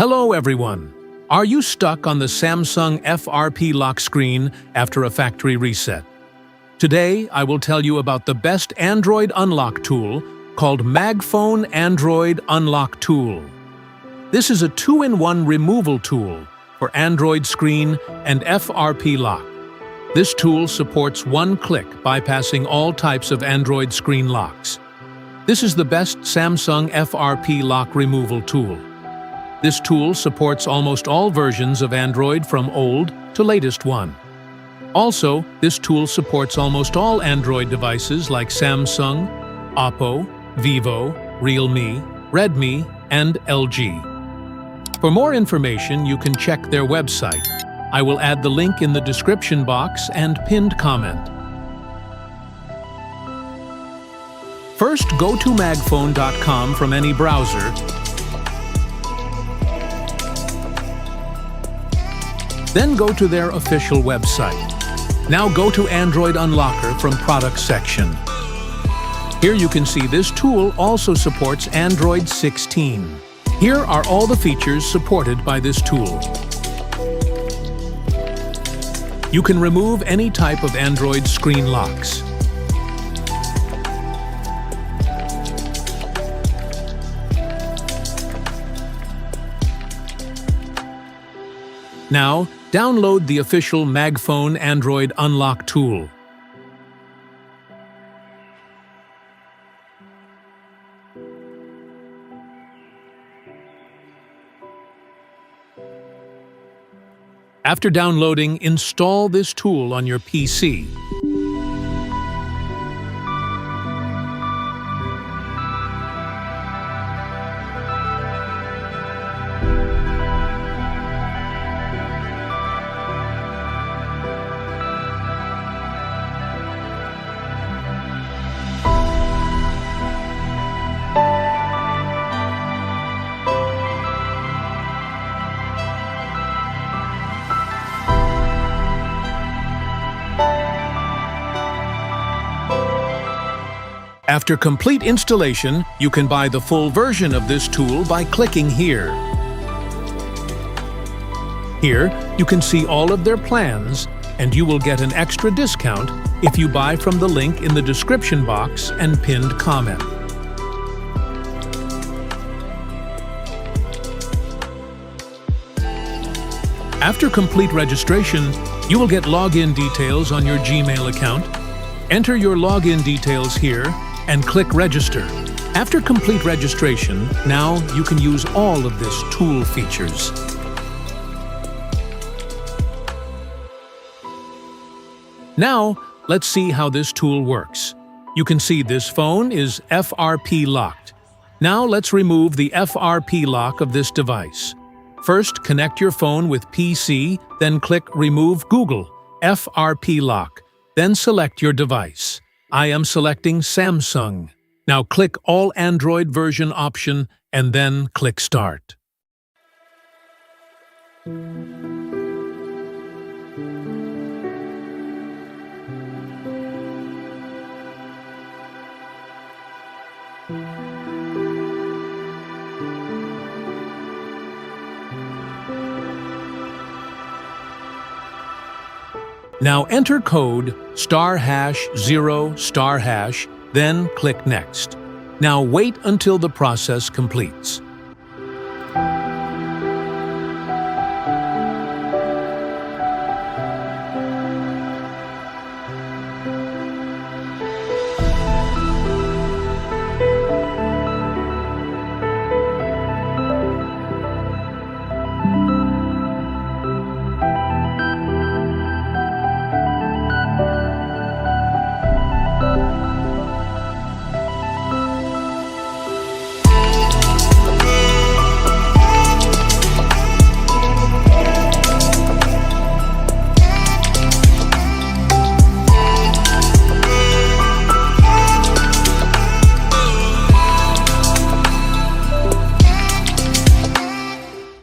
Hello everyone! Are you stuck on the Samsung FRP lock screen after a factory reset? Today, I will tell you about the best Android unlock tool called MagFone Android Unlock Tool. This is a 2-in-1 removal tool for Android screen and FRP lock. This tool supports one click, bypassing all types of Android screen locks. This is the best Samsung FRP lock removal tool. This tool supports almost all versions of Android from old to latest one. Also, this tool supports almost all Android devices like Samsung, Oppo, Vivo, Realme, Redmi, and LG. For more information, you can check their website. I will add the link in the description box and pinned comment. First, go to magphone.com from any browser. Then go to their official website. Now go to Android Unlocker from Products section. Here you can see this tool also supports Android 16. Here are all the features supported by this tool. You can remove any type of Android screen locks. Now, download the official MagFone Android Unlock tool. After downloading, install this tool on your PC. After complete installation, you can buy the full version of this tool by clicking here. Here, you can see all of their plans, and you will get an extra discount if you buy from the link in the description box and pinned comment. After complete registration, you will get login details on your Gmail account. Enter your login details here and click Register. After complete registration, now you can use all of this tool features. Now, let's see how this tool works. You can see this phone is FRP locked. Now let's remove the FRP lock of this device. First, connect your phone with PC, then click Remove Google FRP lock. Then select your device. I am selecting Samsung. Now click All Android version option and then click Start. Now enter code *#0*#, then click Next. Now wait until the process completes.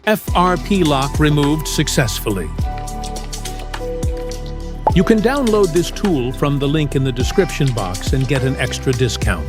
FRP lock removed successfully. You can download this tool from the link in the description box and get an extra discount.